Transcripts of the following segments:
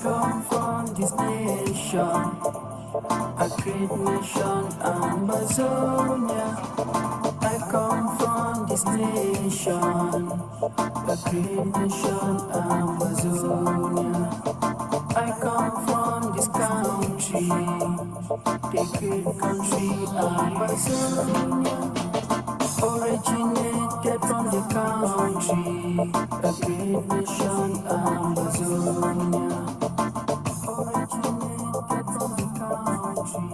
Come from this nation, a great nation, Amazonia. I come from this nation, a great nation, Amazonia. I come from this country, the great country, Amazonia. Originated from the country, a great nation, Amazonia. Originated from the country,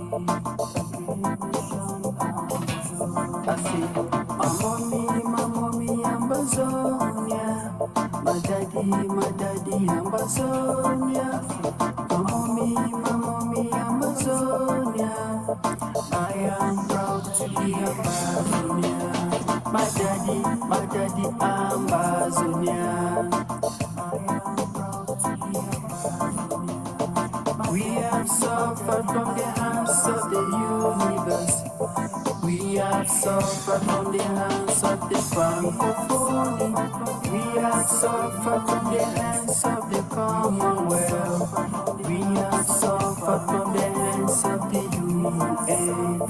a great nation, Amazonia. I say, my mommy, Amazonia. My daddy, Amazonia. My mommy, Amazonia. I am proud to be Amazonia. My daddy, Amazonia. We have suffered from the hands of the universe. We have suffered from the hands of the Francophone. We have suffered from the hands of the Commonwealth. We have suffered from the hands of the UN.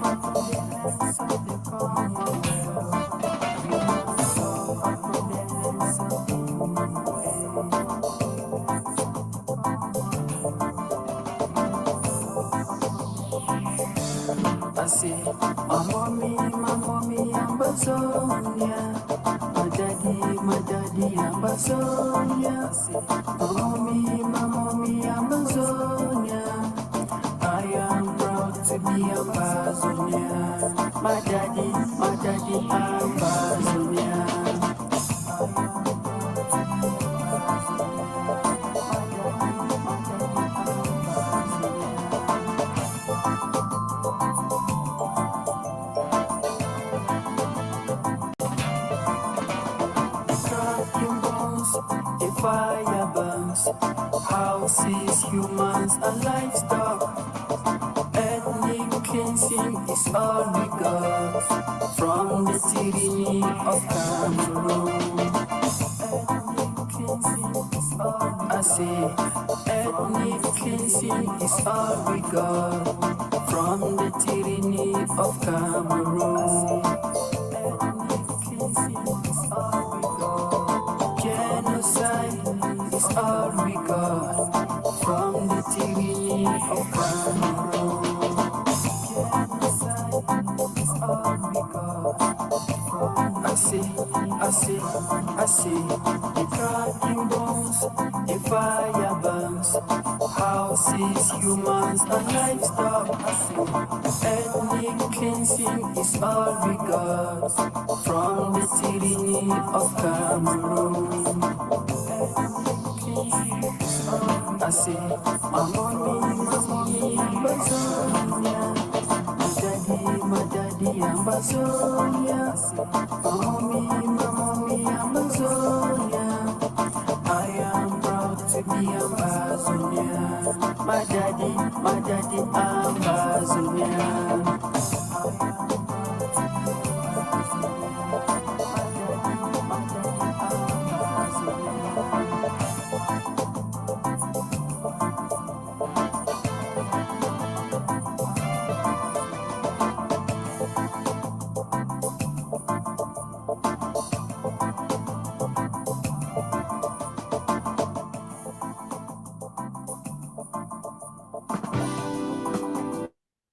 I say, my mommy, Amazonia. My daddy, Amazonia. My mommy, Amazonia. I am proud to be Amazonia. My daddy, Amazonia. The fire burns, houses, humans, and livestock. Ethnic cleansing is all we got from the tyranny of Cameroon. Ethnic cleansing is all I say. Ethnic cleansing is all we got from the tyranny of Cameroon. Ethnic cleansing is all we got. Genocide is all we got from the tyranny of Cameroon. Genocide is all we got. I say, the cracking bones, the fire burns, houses, humans, and livestock. Ethnic cleansing is all we got from the tyranny of Cameroon. I say, my mommy, Amazonia. My daddy, Amazonia. My mommy, Amazonia. I am proud to be Amazonia. My daddy, Amazonia.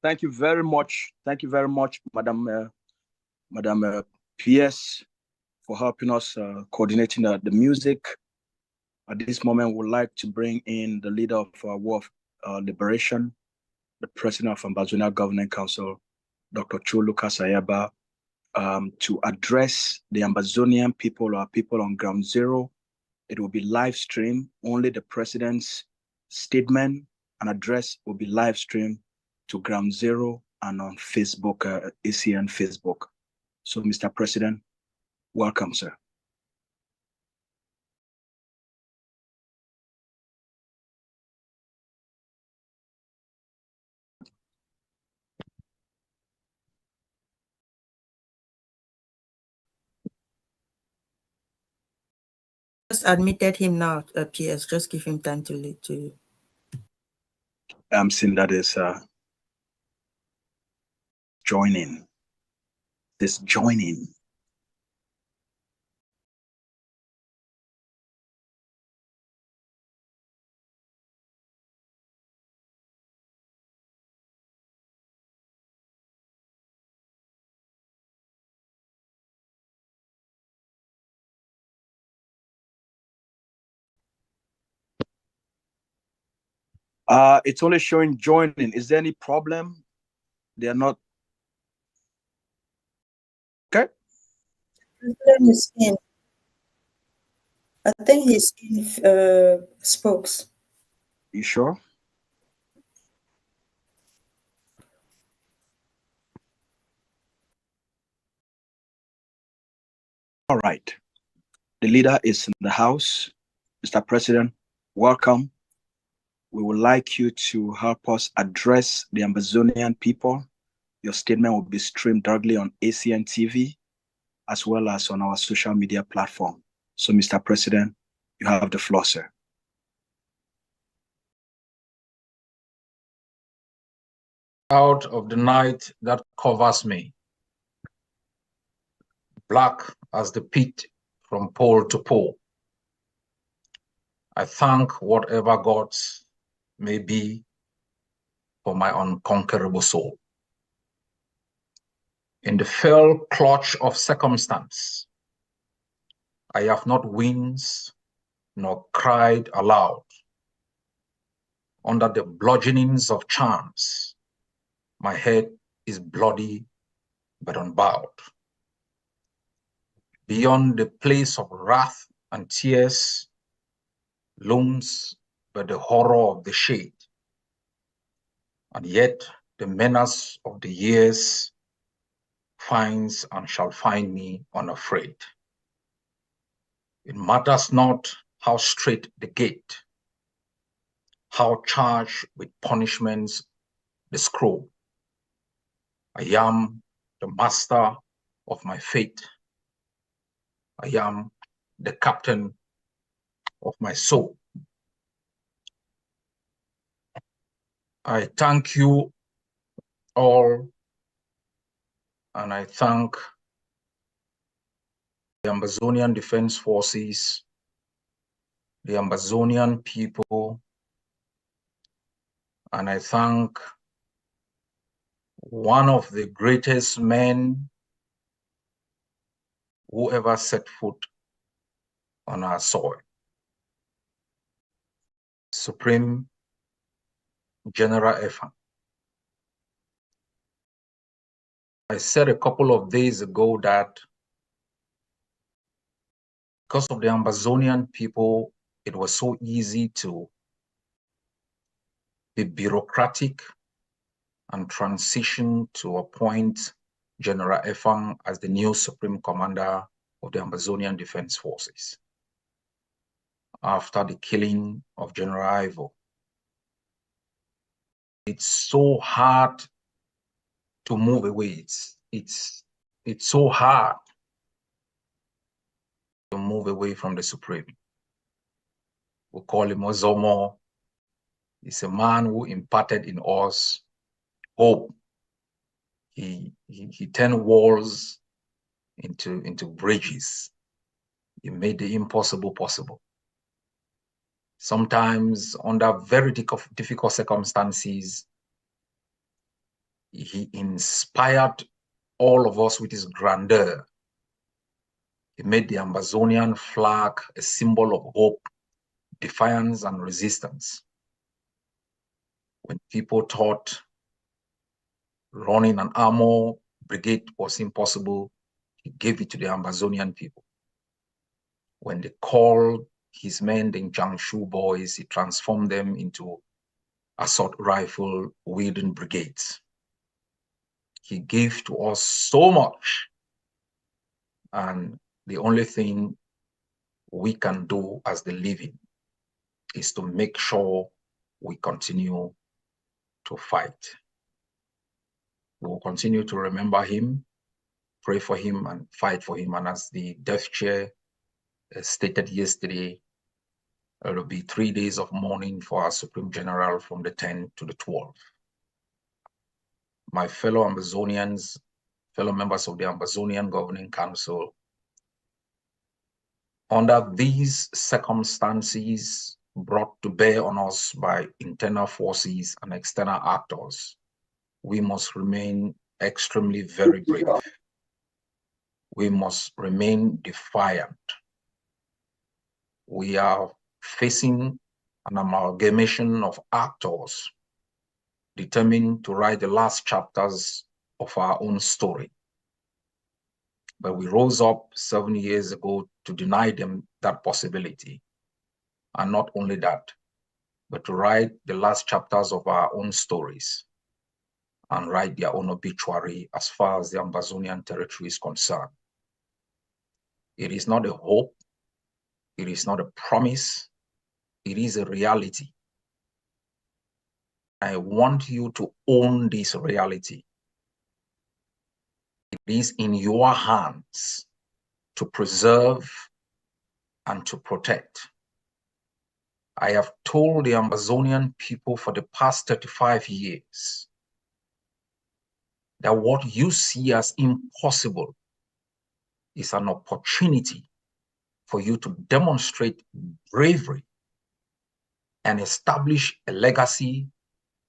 Thank you very much. Thank you very much, Madam PS, for helping us coordinating the music. At this moment, we'd like to bring in the leader of our War of Liberation, the president of Amazonia Governing Council, Dr. CHO AYABA, to address the Amazonian people or people on ground zero. It will be live streamed. Only the president's statement and address will be live streamed to ground zero and on Facebook, ACN Facebook. So, Mr. President, welcome, sir. Just admitted him now, PS. Just give him time to lead to I'm seeing that is joining. This joining. It's only showing joining. Is there any problem? They are not. Okay. President is in. I think he's in spokes. You sure? All right. The leader is in the house. Mr. President, welcome. We would like you to help us address the Ambazonian people. Your statement will be streamed directly on ACN TV as well as on our social media platform. So, Mr. President, you have the floor, sir. Out of the night that covers me, black as the pit from pole to pole, I thank whatever gods may be for my unconquerable soul. In the fell clutch of circumstance, I have not winced nor cried aloud. Under the bludgeonings of chance, my head is bloody but unbowed. Beyond the place of wrath and tears looms but the horror of the shade, and yet the menace of the years finds and shall find me unafraid. It matters not how straight the gate, how charged with punishments the scroll. I am the master of my fate. I am the captain of my soul. I thank you all, and I thank the Ambazonian Defense Forces, the Ambazonian people, and I thank one of the greatest men who ever set foot on our soil, Supreme General Efan. I said a couple of days ago that because of the Ambazonian people, it was so easy to be bureaucratic and transition to appoint General Efan as the new Supreme Commander of the Ambazonian Defense Forces after the killing of General Ivo. It's so hard to move away. It's so hard to move away from the Supreme. We call him Ozomo. He's a man who imparted in us hope. He turned walls into bridges. He made the impossible possible. Sometimes under very difficult circumstances, he inspired all of us with his grandeur. He made the Ambazonian flag a symbol of hope, defiance, and resistance. When people thought running an armor brigade was impossible, he gave it to the Ambazonian people. When they called his men the Jiangsu boys, he transformed them into assault rifle wielding brigades. He gave to us so much, and the only thing we can do as the living is to make sure we continue to fight. We will continue to remember him, pray for him, and fight for him. And as the DEF chair stated yesterday, It will be 3 days of mourning for our Supreme General from the 10th to the 12th. My fellow Ambazonians, fellow members of the Ambazonian Governing Council, under these circumstances brought to bear on us by internal forces and external actors, we must remain extremely very brave. We must remain defiant. We are facing an amalgamation of actors determined to write the last chapters of our own story. But we rose up 7 years ago to deny them that possibility. And not only that, but to write the last chapters of our own stories and write their own obituary as far as the Ambazonian territory is concerned. It is not a hope, it is not a promise, it is a reality. I want you to own this reality. It is in your hands to preserve and to protect. I have told the Ambazonian people for the past 35 years that what you see as impossible is an opportunity for you to demonstrate bravery and establish a legacy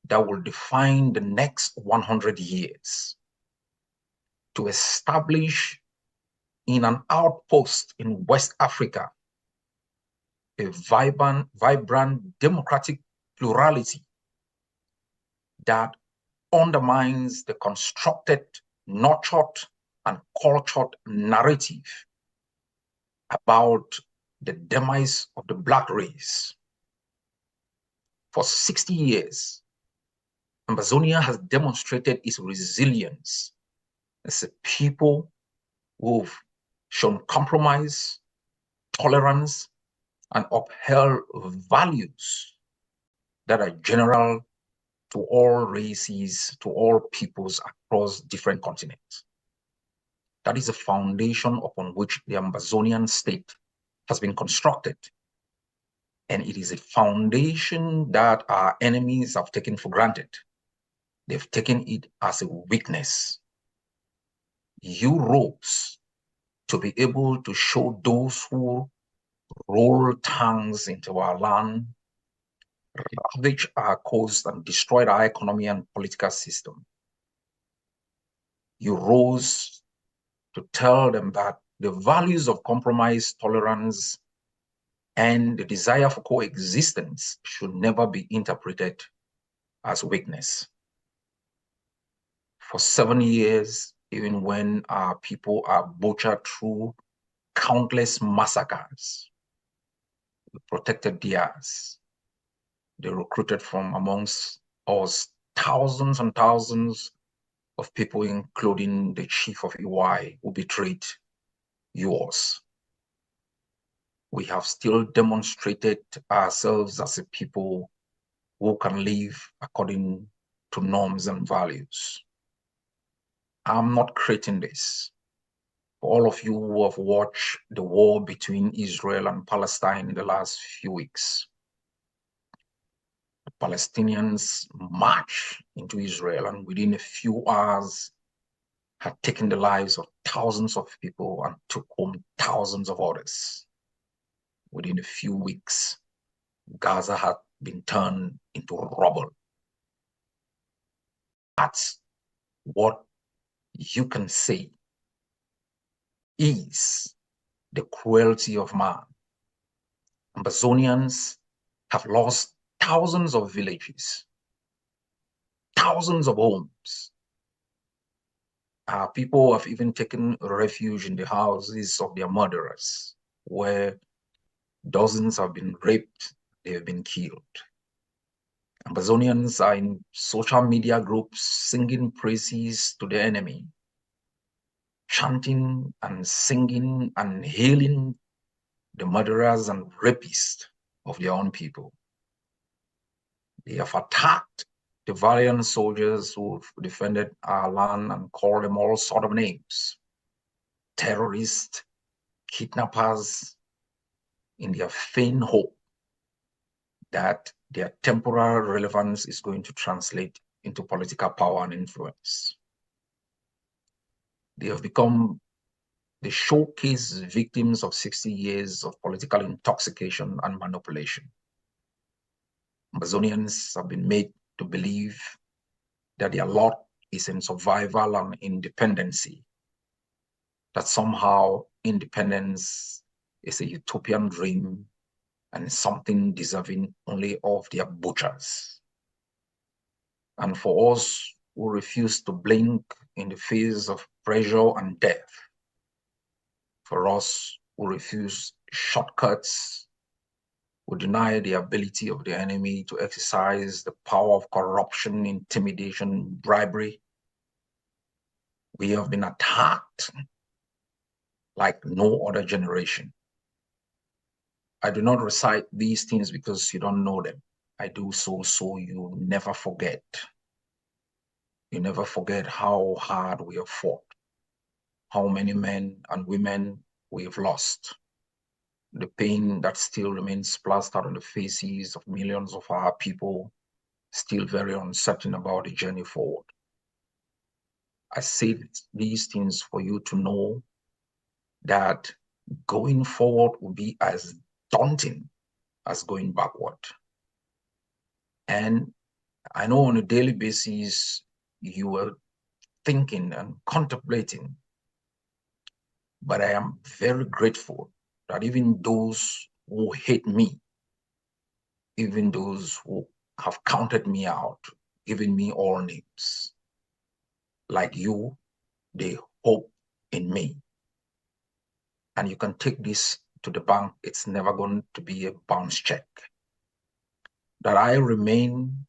that will define the next 100 years. To establish in an outpost in West Africa a vibrant democratic plurality that undermines the constructed, nurtured, and cultured narrative about the demise of the Black race. For 60 years, Ambazonia has demonstrated its resilience as a people who've shown compromise, tolerance, and upheld values that are general to all races, to all peoples across different continents. That is the foundation upon which the Ambazonian state has been constructed. And it is a foundation that our enemies have taken for granted. They've taken it as a weakness. You rose to be able to show those who roll tanks into our land, ravage our coast, and destroyed our economy and political system. You rose to tell them that the values of compromise, tolerance, and the desire for coexistence should never be interpreted as weakness. For 7 years, even when our people are butchered through countless massacres, we protected theirs. They recruited from amongst us thousands and thousands of people, including the chief of EY, who betrayed yours. We have still demonstrated ourselves as a people who can live according to norms and values. I'm not creating this. For all of you who have watched the war between Israel and Palestine in the last few weeks, the Palestinians marched into Israel and within a few hours had taken the lives of thousands of people and took home thousands of others. Within a few weeks, Gaza had been turned into rubble. That's what you can say is the cruelty of man. Ambazonians have lost thousands of villages, thousands of homes. Our people have even taken refuge in the houses of their murderers, where dozens have been raped, they have been killed. Ambazonians are in social media groups singing praises to the enemy, chanting and singing and hailing the murderers and rapists of their own people. They have attacked the valiant soldiers who have defended our land and called them all sorts of names: terrorists, kidnappers, in their vain hope that their temporal relevance is going to translate into political power and influence. They have become the showcase victims of 60 years of political intoxication and manipulation. Amazonians have been made to believe that their lot is in survival and independency, that somehow independence is a utopian dream and something deserving only of their butchers. And for us who refuse to blink in the face of pressure and death, for us who refuse shortcuts, who deny the ability of the enemy to exercise the power of corruption, intimidation, bribery, we have been attacked like no other generation. I do not recite these things because you don't know them. I do so you never forget. You never forget how hard we have fought, how many men and women we have lost, the pain that still remains plastered on the faces of millions of our people, still very uncertain about the journey forward. I say these things for you to know that going forward will be as daunting as going backward. And I know on a daily basis, you are thinking and contemplating, but I am very grateful that even those who hate me, even those who have counted me out, given me all names, like you, they hope in me. And you can take this to the bank. It's never going to be a bounce check. That I remain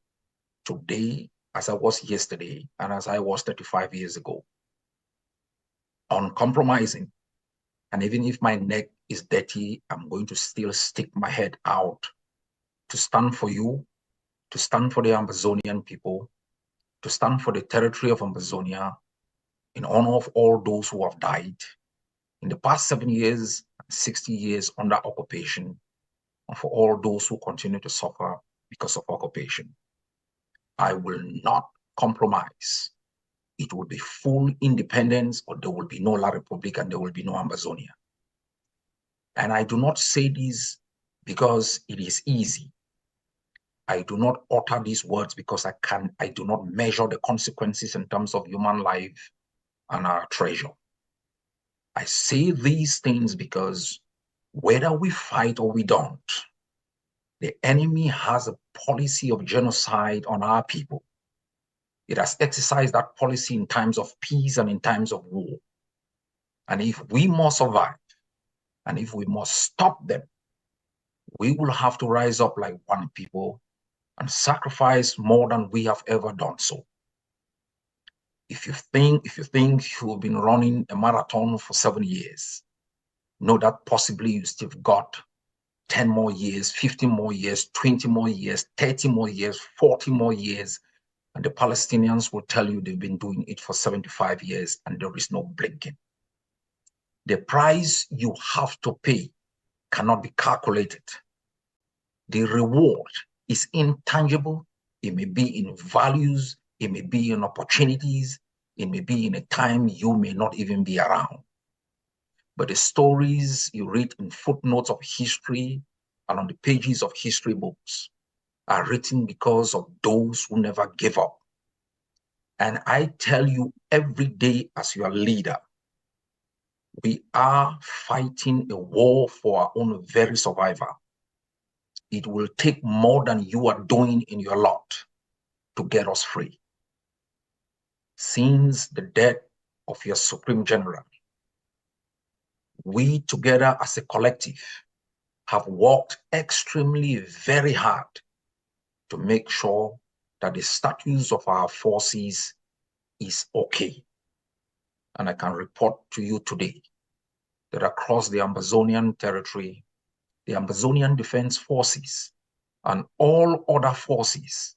today as I was yesterday and as I was 35 years ago, uncompromising. And even if my neck is dirty, I'm going to still stick my head out to stand for you, to stand for the Amazonian people, to stand for the territory of Amazonia, in honor of all those who have died in the past 7 years, 60 years under occupation, and for all those who continue to suffer because of occupation. I will not compromise. It will be full independence, or there will be no La Republic and there will be no Amazonia. And I do not say this because it is easy. I do not utter these words because I do not measure the consequences in terms of human life and our treasure. I say these things because whether we fight or we don't, the enemy has a policy of genocide on our people. It has exercised that policy in times of peace and in times of war. And if we must survive, and if we must stop them, we will have to rise up like one people and sacrifice more than we have ever done so. If you think you've been running a marathon for 7 years, know that possibly you still got 10 more years, 15 more years, 20 more years, 30 more years, 40 more years. And the Palestinians will tell you they've been doing it for 75 years and there is no blinking. The price you have to pay cannot be calculated. The reward is intangible. It may be in values, it may be in opportunities, it may be in a time you may not even be around. But the stories you read in footnotes of history and on the pages of history books are written because of those who never give up. And I tell you every day as your leader, we are fighting a war for our own very survival. It will take more than you are doing in your lot to get us free. Since the death of your Supreme General, we together as a collective have worked extremely very hard to make sure that the status of our forces is okay. And I can report to you today that across the Amazonian territory, the Amazonian Defense Forces and all other forces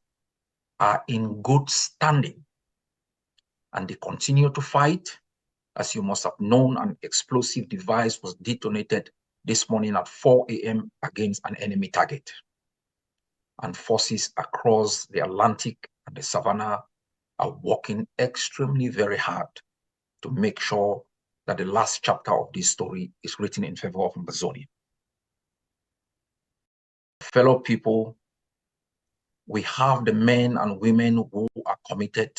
are in good standing. And they continue to fight. As you must have known, an explosive device was detonated this morning at 4 a.m. against an enemy target. and forces across the Atlantic and the Savannah are working extremely very hard to make sure that the last chapter of this story is written in favor of Amazonia. Fellow people, we have the men and women who are committed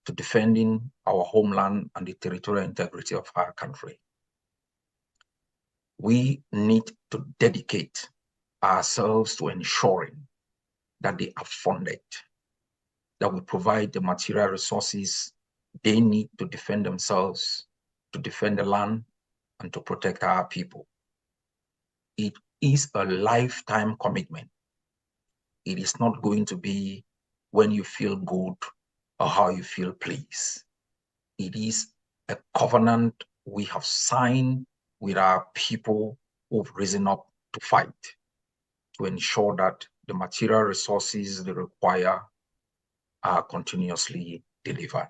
to defending our homeland and the territorial integrity of our country. We need to dedicate ourselves to ensuring that they are funded, that we provide the material resources they need to defend themselves, to defend the land, and to protect our people. It is a lifetime commitment. It is not going to be when you feel good or how you feel pleased. It is a covenant we have signed with our people who've risen up to fight to ensure that the material resources they require are continuously delivered.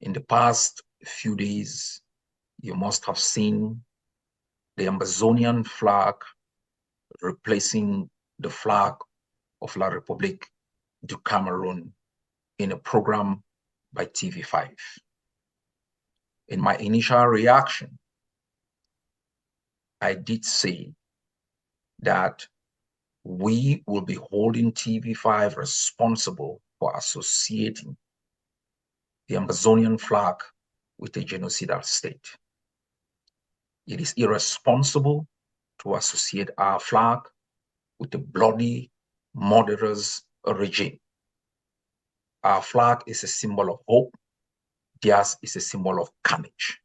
In the past few days, you must have seen the Amazonian flag replacing the flag of La République du Cameroon in a program by TV5. In my initial reaction, I did say that we will be holding TV5 responsible for associating the Amazonian flag with a genocidal state. It is irresponsible to associate our flag with a bloody, murderous regime. Our flag is a symbol of hope. Theirs is a symbol of carnage.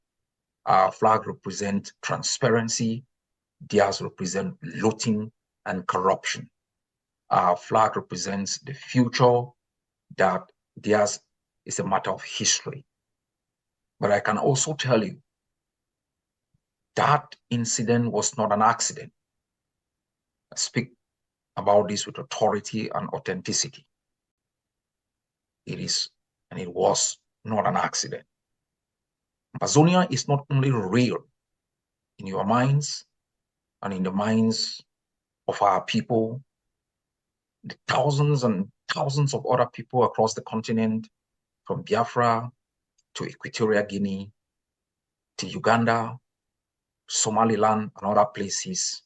Our flag represents transparency. Theirs represent looting and corruption. Our flag represents the future, that theirs is a matter of history. But I can also tell you that incident was not an accident. I speak about this with authority and authenticity. It is, and it was not an accident. Amazonia is not only real in your minds and in the minds of our people, the thousands and thousands of other people across the continent, from Biafra to Equatorial Guinea to Uganda, Somaliland, and other places,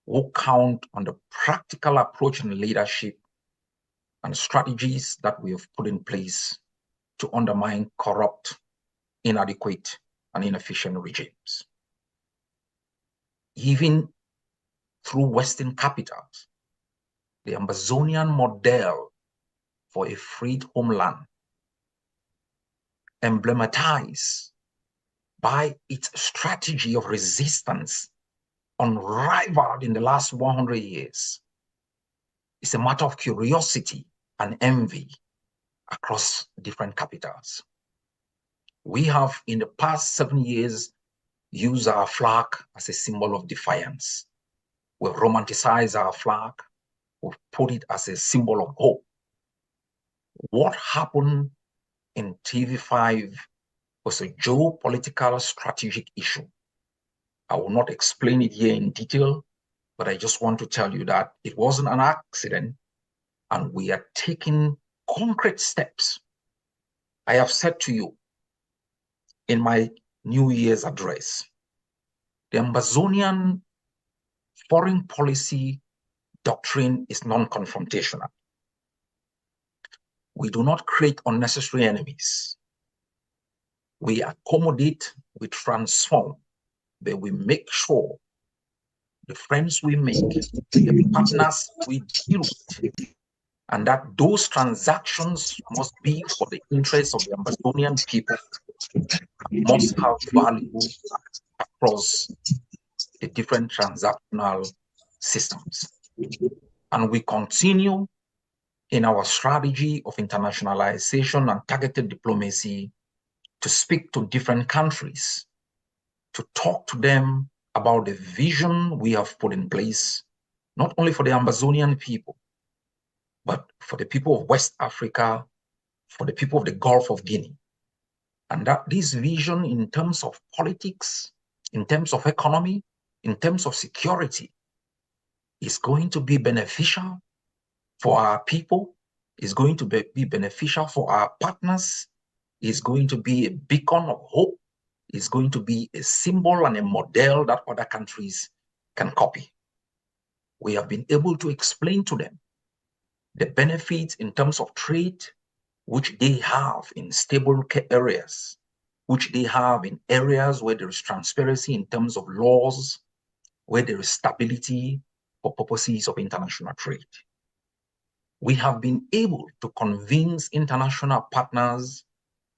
who count on the practical approach and leadership and strategies that we have put in place to undermine corrupt, inadequate, and inefficient regimes. Even through Western capitals, the Amazonian model for a freed homeland, emblematized by its strategy of resistance unrivaled in the last 100 years, is a matter of curiosity and envy across different capitals. We have, in the past 7 years, used our flag as a symbol of defiance. We've romanticized our flag. We've put it as a symbol of hope. What happened in TV5 was a geopolitical strategic issue. I will not explain it here in detail, but I just want to tell you that it wasn't an accident, and we are taking concrete steps. I have said to you in my New Year's address, the Amazonian foreign policy doctrine is non-confrontational. We do not create unnecessary enemies. We accommodate, we transform, but we make sure the friends we make, the partners we deal with, and that those transactions must be for the interests of the Amazonian people, must have value across the different transactional systems. And we continue in our strategy of internationalization and targeted diplomacy to speak to different countries, to talk to them about the vision we have put in place, not only for the Amazonian people, but for the people of West Africa, for the people of the Gulf of Guinea. And that this vision in terms of politics, in terms of economy, in terms of security, is going to be beneficial for our people, is going to be beneficial for our partners, is going to be a beacon of hope, is going to be a symbol and a model that other countries can copy. We have been able to explain to them the benefits in terms of trade, which they have in stable areas, which they have in areas where there is transparency in terms of laws, where there is stability for purposes of international trade. We have been able to convince international partners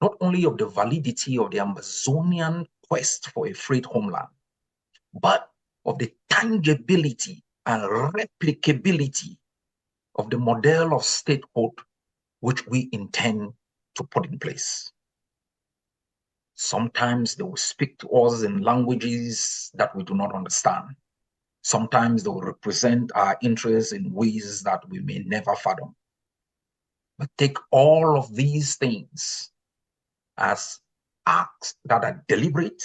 not only of the validity of the Amazonian quest for a freed homeland, but of the tangibility and replicability of the model of statehood which we intend to put in place. Sometimes they will speak to us in languages that we do not understand. Sometimes they will represent our interests in ways that we may never fathom. But take all of these things as acts that are deliberate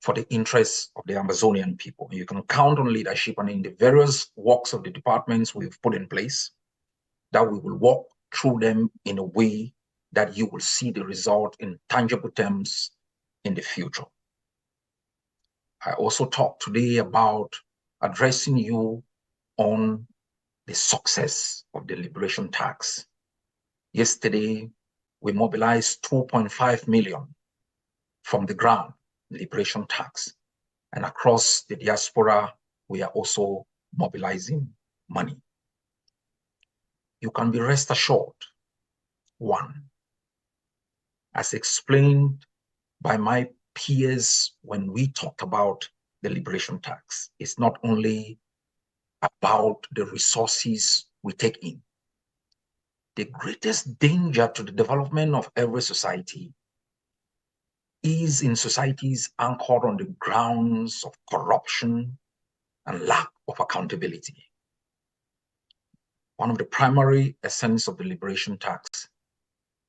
for the interests of the Amazonian people. You can count on leadership and in the various works of the departments we've put in place that we will walk through them in a way that you will see the result in tangible terms in the future. I also talked today about addressing you on the success of the liberation tax. Yesterday, we mobilized 2.5 million from the ground, liberation tax. And across the diaspora, we are also mobilizing money. You can be rest assured, one, as explained by my peers when we talked about the liberation tax, it's not only about the resources we take in. The greatest danger to the development of every society is in societies anchored on the grounds of corruption and lack of accountability. One of the primary essence of the liberation tax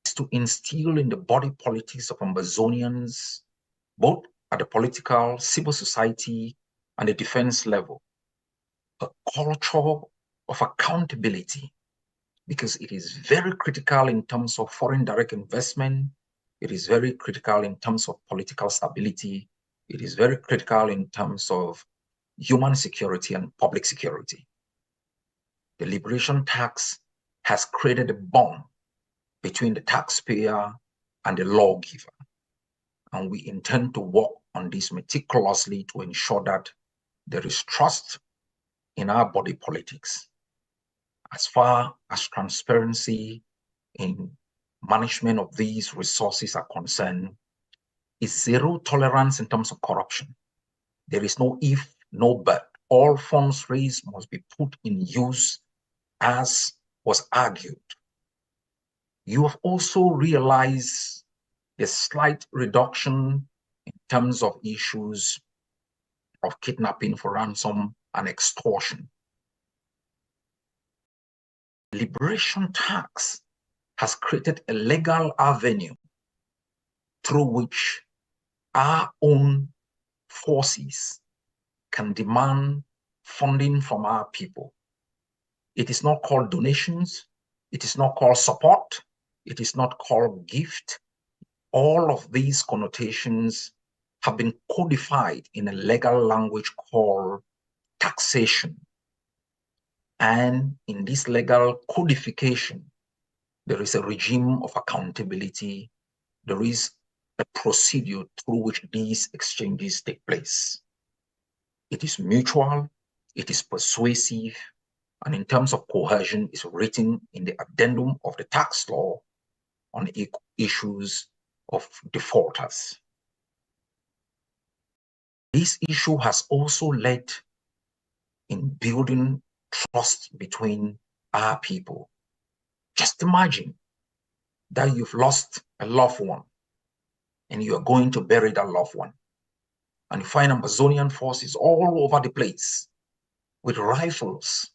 is to instill in the body politics of Amazonians, both at the political, civil society, and the defense level, a culture of accountability, because it is very critical in terms of foreign direct investment. It is very critical in terms of political stability. It is very critical in terms of human security and public security. The liberation tax has created a bond between the taxpayer and the lawgiver. And we intend to work on this meticulously to ensure that there is trust in our body politics. As far as transparency in management of these resources are concerned, is zero tolerance in terms of corruption. There is no if, no but. All funds raised must be put in use as was argued. You have also realized a slight reduction in terms of issues of kidnapping for ransom and extortion. Liberation tax has created a legal avenue through which our own forces can demand funding from our people. It is not called donations. It is not called support. It is not called gift. All of these connotations have been codified in a legal language called taxation. And in this legal codification, there is a regime of accountability. There is a procedure through which these exchanges take place. It is mutual, it is persuasive, and in terms of coercion, is written in the addendum of the tax law on issues of defaulters. This issue has also led in building trust between our people. Just imagine that you've lost a loved one and you are going to bury that loved one. And you find Amazonian forces all over the place with rifles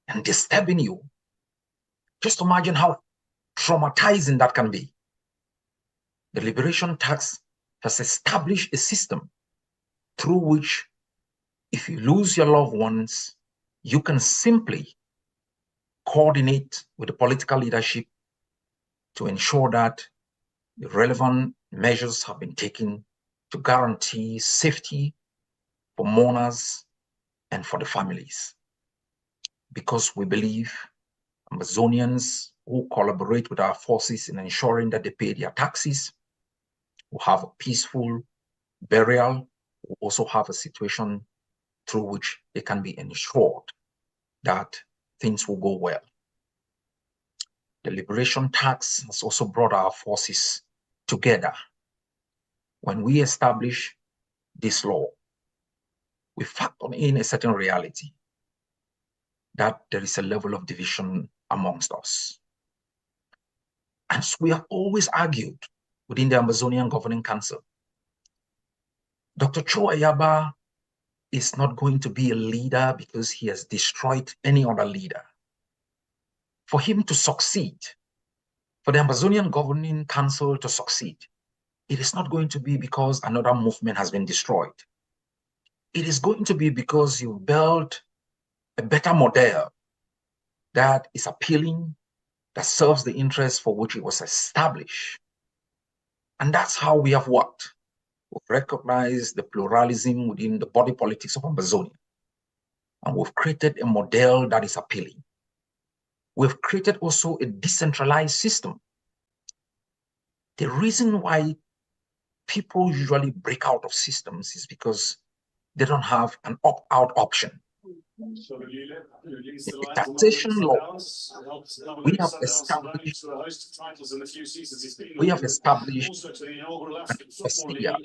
and disturbing you. Just imagine how traumatizing that can be. The liberation tax has established a system through which if you lose your loved ones, you can simply coordinate with the political leadership to ensure that the relevant measures have been taken to guarantee safety for mourners and for the families. Because we believe Amazonians who collaborate with our forces in ensuring that they pay their taxes will have a peaceful burial, will also have a situation through which they can be ensured that things will go well. The liberation tax has also brought our forces together. When we establish this law, we factor in a certain reality that there is a level of division amongst us. As we have always argued within the Amazonian Governing Council, Dr. CHO AYABA is not going to be a leader because he has destroyed any other leader. For him to succeed, for the Amazonian Governing Council to succeed, it is not going to be because another movement has been destroyed. It is going to be because you built a better model that is appealing, that serves the interests for which it was established. And that's how we have worked. We've recognized the pluralism within the body politics of Amazonia. And we've created a model that is appealing. We've created also a decentralized system. The reason why people usually break out of systems is because they don't have an opt-out option. The taxation law, we have established an procedure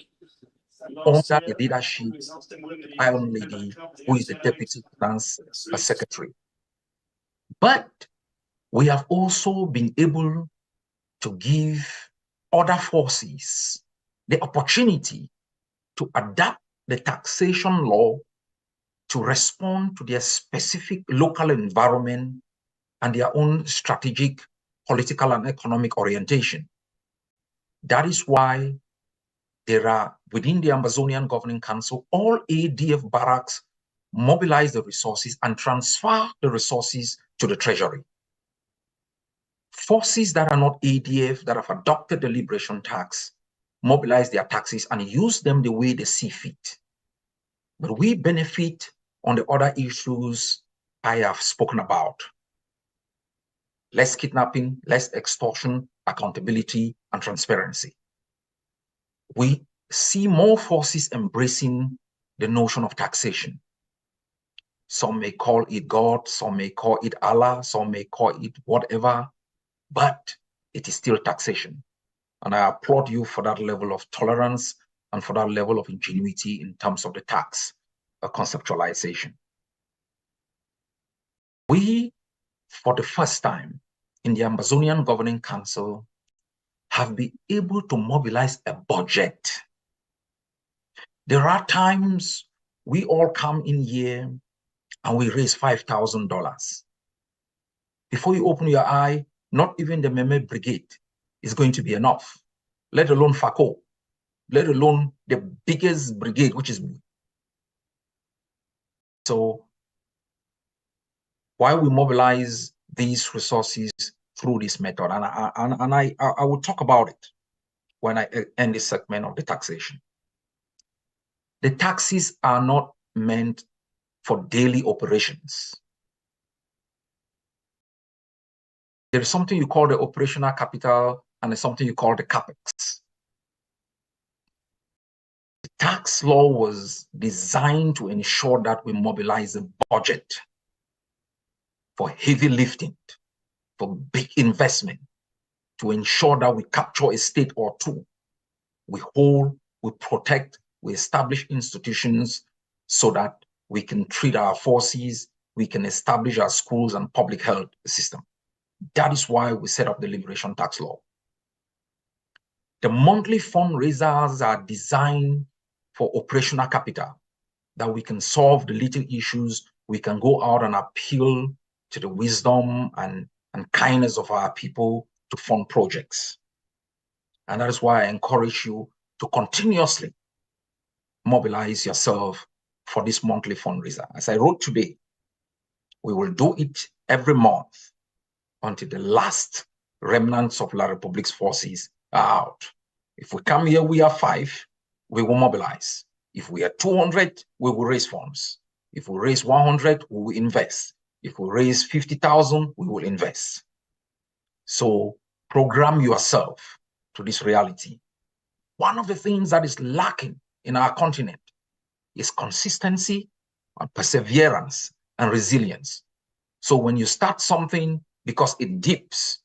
under the leadership of the Iron Lady, who is the Deputy Finance Secretary. But we have also been able to give other forces the opportunity to adapt the taxation law to respond to their specific local environment and their own strategic, political, and economic orientation. That is why there are, within the Amazonian Governing Council, all ADF barracks mobilize the resources and transfer the resources to the Treasury. Forces that are not ADF, that have adopted the liberation tax, mobilize their taxes and use them the way they see fit. But we benefit on the other issues I have spoken about. Less kidnapping, less extortion, accountability, and transparency. We see more forces embracing the notion of taxation. Some may call it God, some may call it Allah, some may call it whatever, but it is still taxation. And I applaud you for that level of tolerance and for that level of ingenuity in terms of the tax conceptualization. We, for the first time in the Amazonian Governing Council, have been able to mobilize a budget. There are times we all come in here and we raise $5,000. Before you open your eye, not even the Meme Brigade is going to be enough, let alone FACO, let alone the biggest brigade, which is. So why we mobilize these resources through this method, and I will talk about it when I end this segment of the taxation. The taxes are not meant for daily operations. There is something you call the operational capital and there's something you call the capex. The tax law was designed to ensure that we mobilize a budget for heavy lifting, for big investment, to ensure that we capture a state or two. We hold, we protect, we establish institutions so that we can treat our forces, we can establish our schools and public health system. That is why we set up the liberation tax law. The monthly fundraisers are designed for operational capital, that we can solve the little issues, we can go out and appeal to the wisdom and kindness of our people to fund projects. And that is why I encourage you to continuously mobilize yourself for this monthly fundraiser. As I wrote today, We will do it every month until the last remnants of La Republique's forces are out. If we come here, we are 5, we will mobilize. If we are 200, we will raise funds. If we raise 100, we will invest. If we raise 50,000, we will invest. So program yourself to this reality. One of the things that is lacking in our continent is consistency and perseverance and resilience. So when you start something, because it dips,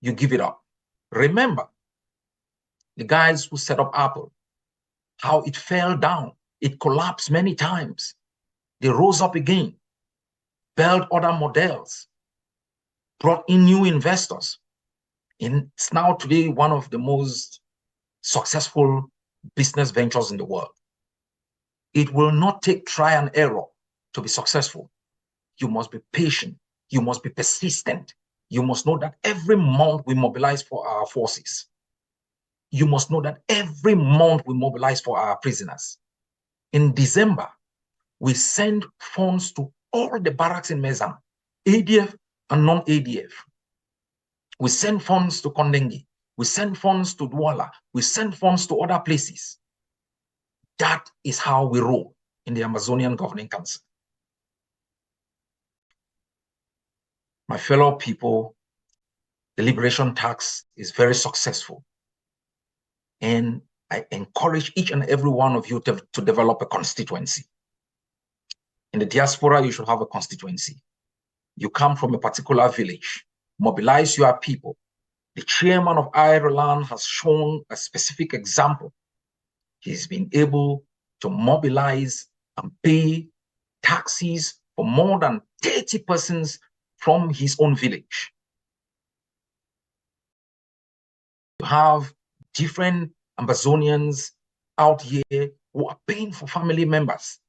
you give it up. Remember the guys who set up Apple, how it fell down. It collapsed many times. They rose up again, built other models, brought in new investors. And it's now today one of the most successful business ventures in the world. It will not take try and error to be successful. You must be patient. You must be persistent. You must know that every month we mobilize for our forces. You must know that every month we mobilize for our prisoners. In December, we send funds to all the barracks in Mezam, ADF and non-ADF. We send funds to Kondengi. We send funds to Douala. We send funds to other places. That is how we roll in the Amazonian Governing Council. My fellow people, the liberation task is very successful. And I encourage each and every one of you to develop a constituency. In the diaspora, you should have a constituency. You come from a particular village, mobilize your people. The chairman of Ireland has shown a specific example. He's been able to mobilize and pay taxes for more than 30 persons from his own village. You have different Amazonians out here who are paying for family members.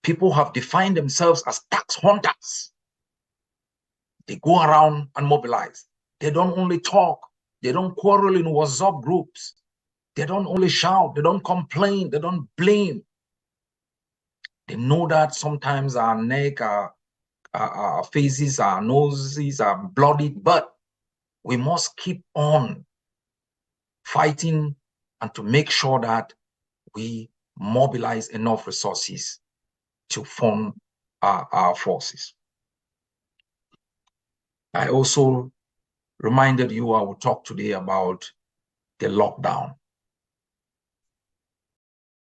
People have defined themselves as tax hunters. They go around and mobilize. They don't only talk. They don't quarrel in WhatsApp groups. They don't only shout. They don't complain. They don't blame. They know that sometimes our neck, our faces, our noses are bloodied, but we must keep on fighting and to make sure that we mobilize enough resources to fund our forces. I also reminded you I will talk today about the lockdown.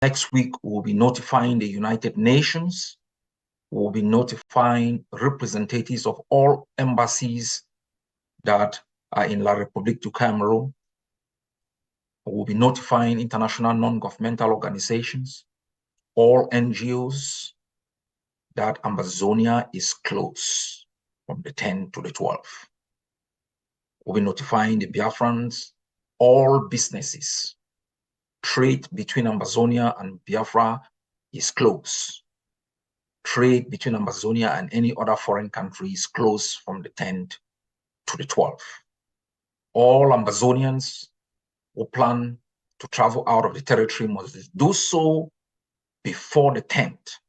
Next week, we'll be notifying the United Nations. We'll be notifying representatives of all embassies that are in La République du Cameroon. We'll be notifying international non-governmental organizations, all NGOs, that Amazonia is closed from the 10th to the 12th. We'll be notifying the Biafrans, all businesses. Trade between Amazonia and Biafra is closed. Trade between Amazonia and any other foreign country is closed from the 10th to the 12th. All Amazonians who plan to travel out of the territory must do so before the 10th.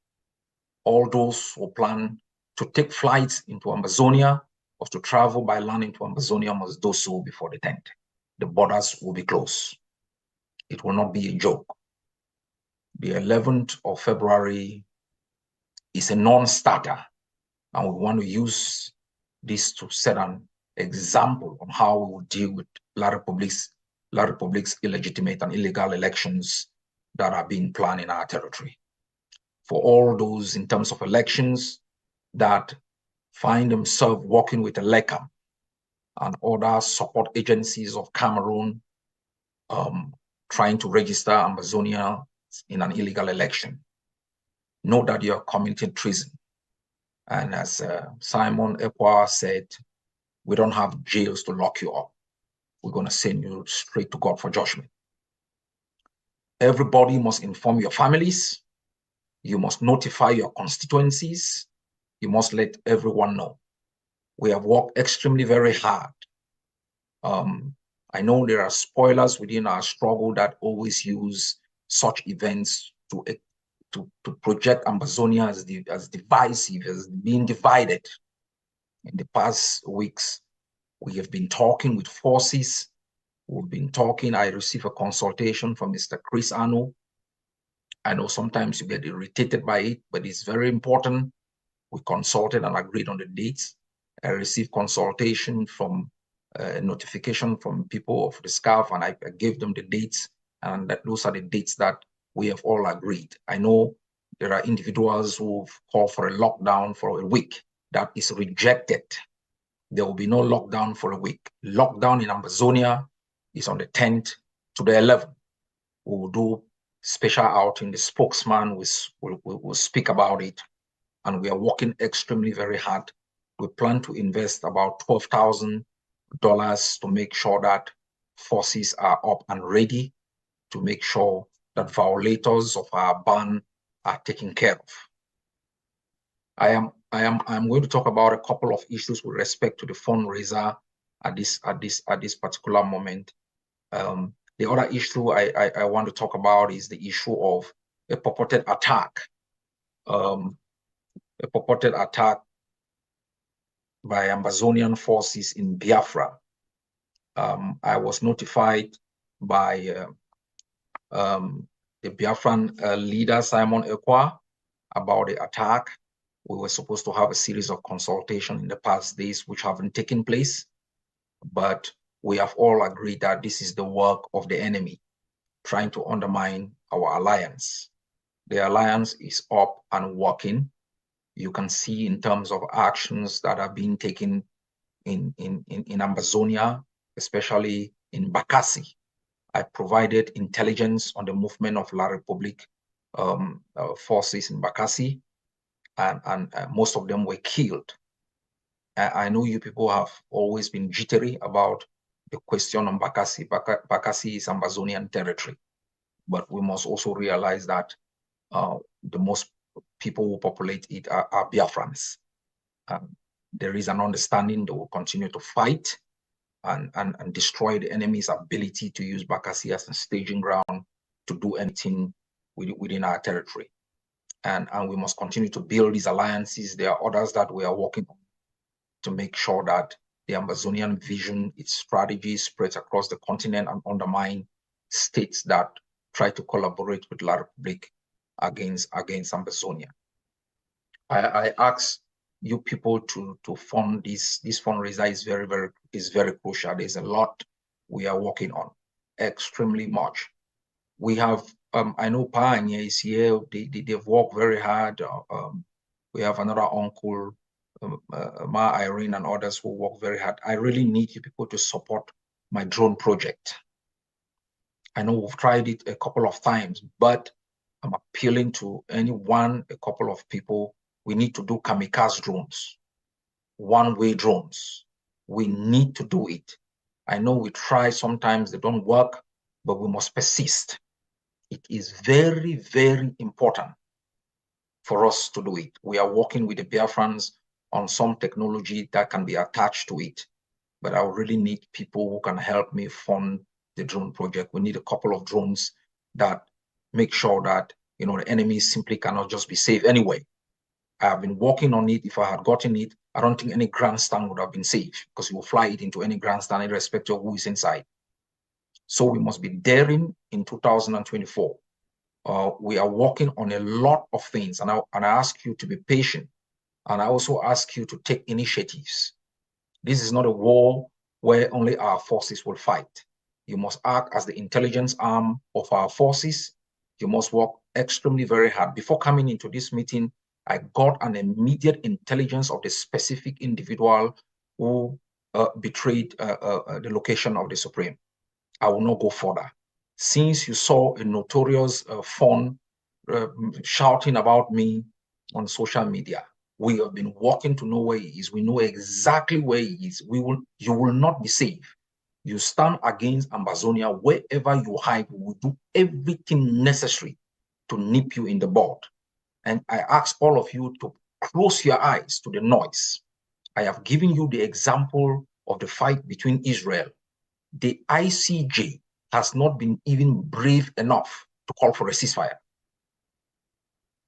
All those who plan to take flights into Amazonia or to travel by land into Amazonia must do so before the 10th. The borders will be closed. It will not be a joke. The 11th of February is a non-starter, and we want to use this to set an example on how we will deal with La République's illegitimate and illegal elections that are being planned in our territory. For all those in terms of elections that find themselves working with ELECAM and other support agencies of Cameroon, trying to register Amazonia in an illegal election, know that you are committing treason. And as Simon Ekwa said, we don't have jails to lock you up. We're going to send you straight to God for judgment. Everybody must inform your families. You must notify your constituencies. You must let everyone know. We have worked extremely very hard. I know there are spoilers within our struggle that always use such events to project Ambazonia as divisive, as being divided. In the past weeks, we have been talking with forces. We've been talking. I received a consultation from Mr. Chris Anu. I know sometimes you get irritated by it, but it's very important. We consulted and agreed on the dates. I received consultation from notification from people of the SCAF, and I gave them the dates, and that those are the dates that we have all agreed. I know there are individuals who've called for a lockdown for a week. That is rejected. There will be no lockdown for a week. Lockdown in Amazonia is on the 10th to the 11th. We will do special outing. The spokesman will speak about it, and we are working extremely very hard. We plan to invest about $12,000 to make sure that forces are up and ready to make sure that violators of our ban are taken care of. I'm going to talk about a couple of issues with respect to the fundraiser at this particular moment. The other issue I want to talk about is the issue of a purported attack. A purported attack by Ambazonian forces in Biafra. I was notified by the Biafran leader, Simon Ekwa, about the attack. We were supposed to have a series of consultations in the past days, which haven't taken place, but we have all agreed that this is the work of the enemy, trying to undermine our alliance. The alliance is up and working. You can see in terms of actions that are being taken in Ambazonia, especially in Bakassi. I provided intelligence on the movement of La Republic forces in Bakassi, and most of them were killed. I know you people have always been jittery about the question on Bakassi. Bakassi is Ambazonian territory, but we must also realize that the most people who populate it are Biafrans. There is an understanding they will continue to fight and destroy the enemy's ability to use Bakassi as a staging ground to do anything within our territory. And we must continue to build these alliances. There are others that we are working on to make sure that the Ambazonian vision, its strategy spreads across the continent and undermine states that try to collaborate with La Republic against Ambazonia. I ask you people to fund this fundraiser is very crucial. There's a lot we are working on, extremely much. We have I know Panya is here. They've worked very hard. We have another uncle, Ma Irene, and others who work very hard. I really need you people to support my drone project. I know we've tried it a couple of times, but I'm appealing to anyone, a couple of people. We need to do kamikaze drones, one-way drones. We need to do it. I know we try sometimes, they don't work, but we must persist. It is very, very important for us to do it. We are working with the Biafrans on some technology that can be attached to it, but I really need people who can help me fund the drone project. We need a couple of drones that make sure that, you know, the enemy simply cannot just be safe anyway. I have been working on it. If I had gotten it, I don't think any grandstand would have been safe, because you will fly it into any grandstand irrespective of who is inside. So we must be daring in 2024. We are working on a lot of things, and I ask you to be patient, and I also ask you to take initiatives. This is not a war where only our forces will fight. You must act as the intelligence arm of our forces. You must work extremely very hard. Before coming into this meeting, I got an immediate intelligence of the specific individual who betrayed the location of the Supreme. I will not go further. Since you saw a notorious phone shouting about me on social media, we have been working to know where he is. We know exactly where he is. You will not be safe. You stand against Ambazonia wherever you hide. We will do everything necessary to nip you in the bud. And I ask all of you to close your eyes to the noise. I have given you the example of the fight between Israel. The ICJ has not been even brave enough to call for a ceasefire.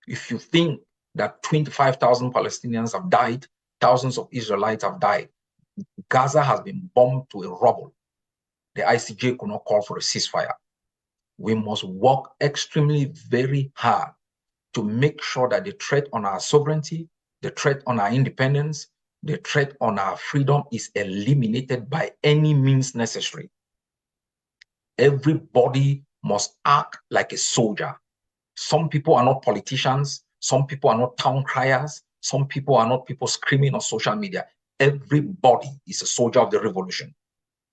If you think that 25,000 Palestinians have died, thousands of Israelites have died, Gaza has been bombed to a rubble. The ICJ could not call for a ceasefire. We must work extremely very hard to make sure that the threat on our sovereignty, the threat on our independence, the threat on our freedom is eliminated by any means necessary. Everybody must act like a soldier. Some people are not politicians. Some people are not town criers. Some people are not people screaming on social media. Everybody is a soldier of the revolution.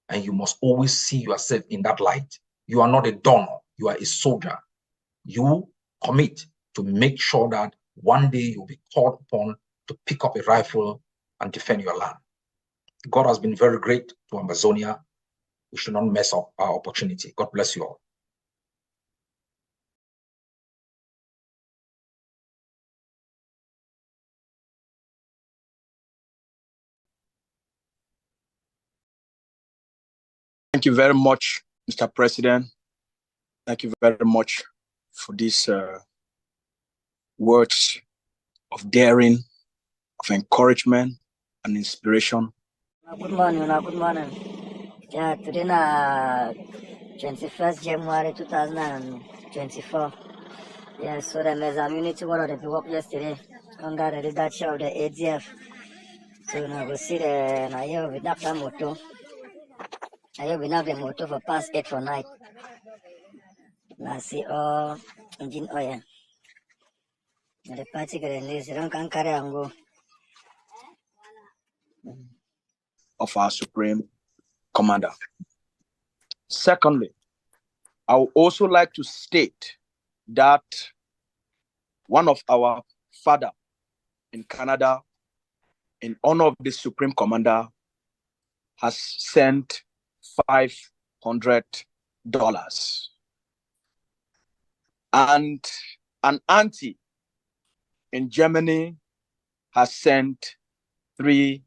And you must always see yourself in that light. You are not a donor. You are a soldier. You commit to make sure that one day you'll be called upon to pick up a rifle and defend your land. God has been very great to Amazonia. We should not mess up our opportunity. God bless you all. Thank you very much, Mr. President. Thank you very much for these words of daring, of encouragement and inspiration. Good morning. Yeah, today na 21st January 2024. Yeah, so the Mezam Unity one of the people up yesterday under the leadership of the AGF. So now we see the now here we have the motor. Now here we have the motor for past 8 for night. Now see all engine oil. Now the party get news. You don't can carry and go. Of our Supreme Commander. Secondly, I would also like to state that one of our father in Canada, in honor of the Supreme Commander, has sent $500. And an auntie in Germany has sent $300.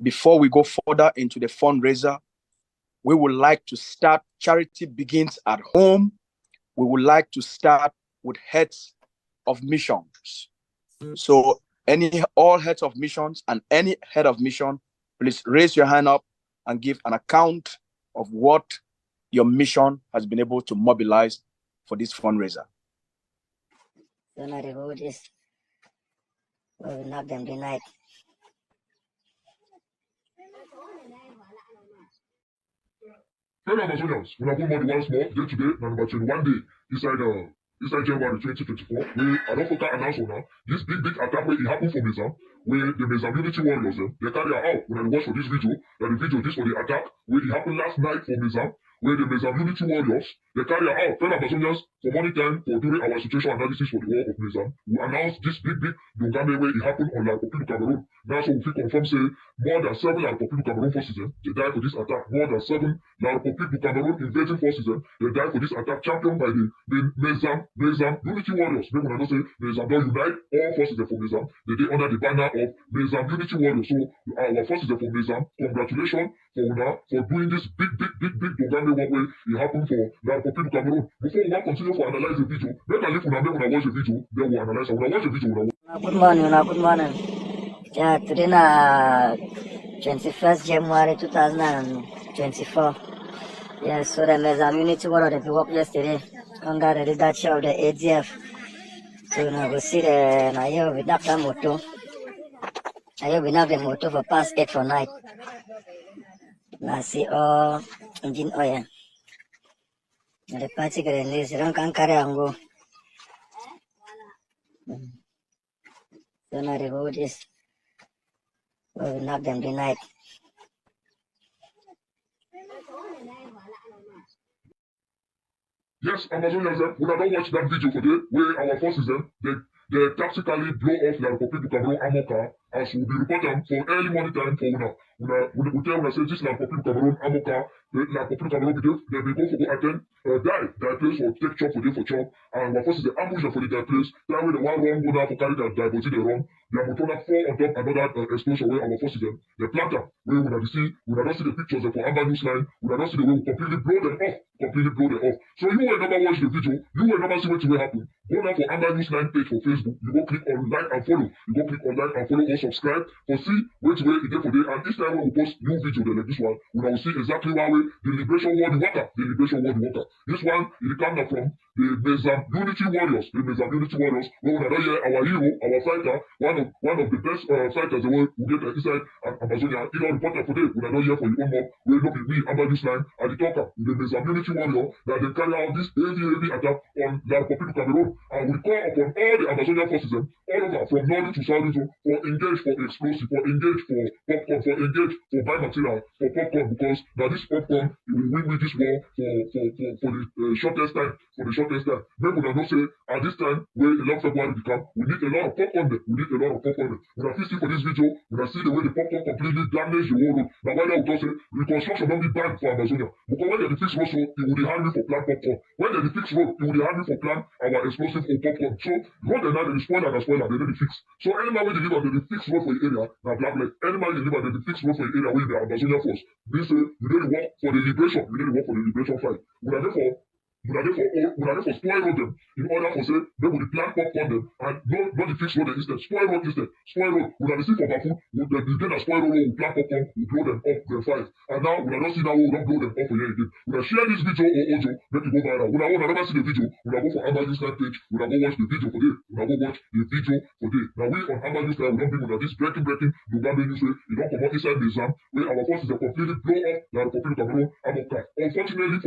Before we go further into the fundraiser, we would like to start. Charity begins at home. We would like to start with heads of missions. So all heads of missions and any head of mission, please raise your hand up and give an account of what your mission has been able to mobilize for this fundraiser. So now the road is we will knock them tonight. Fellow Amazonians, we have one more once more, day today, number 21 day, inside January 2024, I don't forget announce now, this big attack where it happened for Mezam, where the Mezam Unity Warriors, they carry out, when I watch for this video, that the video, this for the attack, where it happened last night for Mezam, where the Mezam Unity Warriors, they carry out, fellow Amazonians, for money time, for during our situation analysis for the war of Mezam, we announced this big Dongame where it happened on La Republic Cameroon. Now, so we feel confirm, say, more than 7 La Republic Cameroon forces, they died for this attack, more than 7 La Republic Cameroon invading forces, they died for this attack, championed by the Mezam Unity Warriors. Maybe when I don't say Mezam don't unite all forces for Mezam, they did under the banner of Mezam Unity Warriors. So our forces for Mezam, congratulations for doing this big Dongame one way it happened for La Republic Cameroon. Before we continue for analyze the video, let us leave when I watch the video, then we'll analyze. When I watch the video, Good morning. Yeah, today na 21st January 2024. Yeah, so the Mezam Unity one of the people up yesterday under the leadership of the AGF. So now we see the now here we have the motor. Now here we have the motor for past 8 for night. Now see all engine oil. Now the party get news. You don't can carry and go. So now the road is we will knock them tonight. yes, Amazonians, we have not watched that video today where our forces, they tactically blow off La Republic Cameroon armor car as we be reporting for early morning time for we tell una say this na Republic Cameroon Amoka, na Republic Cameroon they be go for go attend die place for take chop for chop, and our forces dey ambush them for the die place. That way the one run go down for carry their body they run. Their motor fall on top another explosion where our forces them they plant them. Where we don't see the pictures for Amber News Line. We don't see the way we completely blow them off. So you will never watch the video. You will never see what will happen. Go down for Amber News Line page for Facebook. You go click on like and follow. You go click on like and follow or subscribe for see which way it get for day. And each time when we post new video like this one, we will see exactly why the liberation war the water. This one it comes from the Mezam Unity Warriors. The Mezam Unity Warriors. Where we don't hear our hero, our fighter, one of the best fighters the world who get inside Amazonia. He don't report for day. We don't hear for you one more. We look at me, Amber News Line, and the talker, the Mezam Unity Warrior, that they carry out this heavy attack on the Republic of Cameroon. And we call upon all the Amazonian forces all over from northern to southern for engage for explosive, for engage for popcorn, for engage for biomaterial, for popcorn, because now this popcorn will win with this war for the shortest time. Maybe we don't say at this time where a lot of February become, we need a lot of popcorn there. When I see for this video, when I see the way the popcorn completely damage the whole road. Now why don't we say reconstruction don't be bad for Amazonia? Because when they fix road, it will be harming for plant popcorn. When they fix road, it will be harming for plant our explosive or popcorn. So road and now they spoil and spoiler, they need fix. So anyone when they live and they fix road for your area, now black leg. Anyone they live and they fix road for your area with the Amazonia force. They say you need to work for the liberation. You need to work for the liberation fight. We are therefore spoil road them in order for say they will plant popcorn them and not the fix road instead. Spoil road. We are see for Bafu, they begin a spoil road, we plant popcorn, we blow them off their fight. And now we are not see now we don't blow them off for here again. We are share this video or audio, make it go viral. We are never see the video, we are go for Amber News Line page, we are go watch the video for day. Now we on Amber News Line, we don't bring on this breaking Uganda news way, you don't come out inside the exam where our forces are completely blow off the Republic of Cameroon. Unfortunately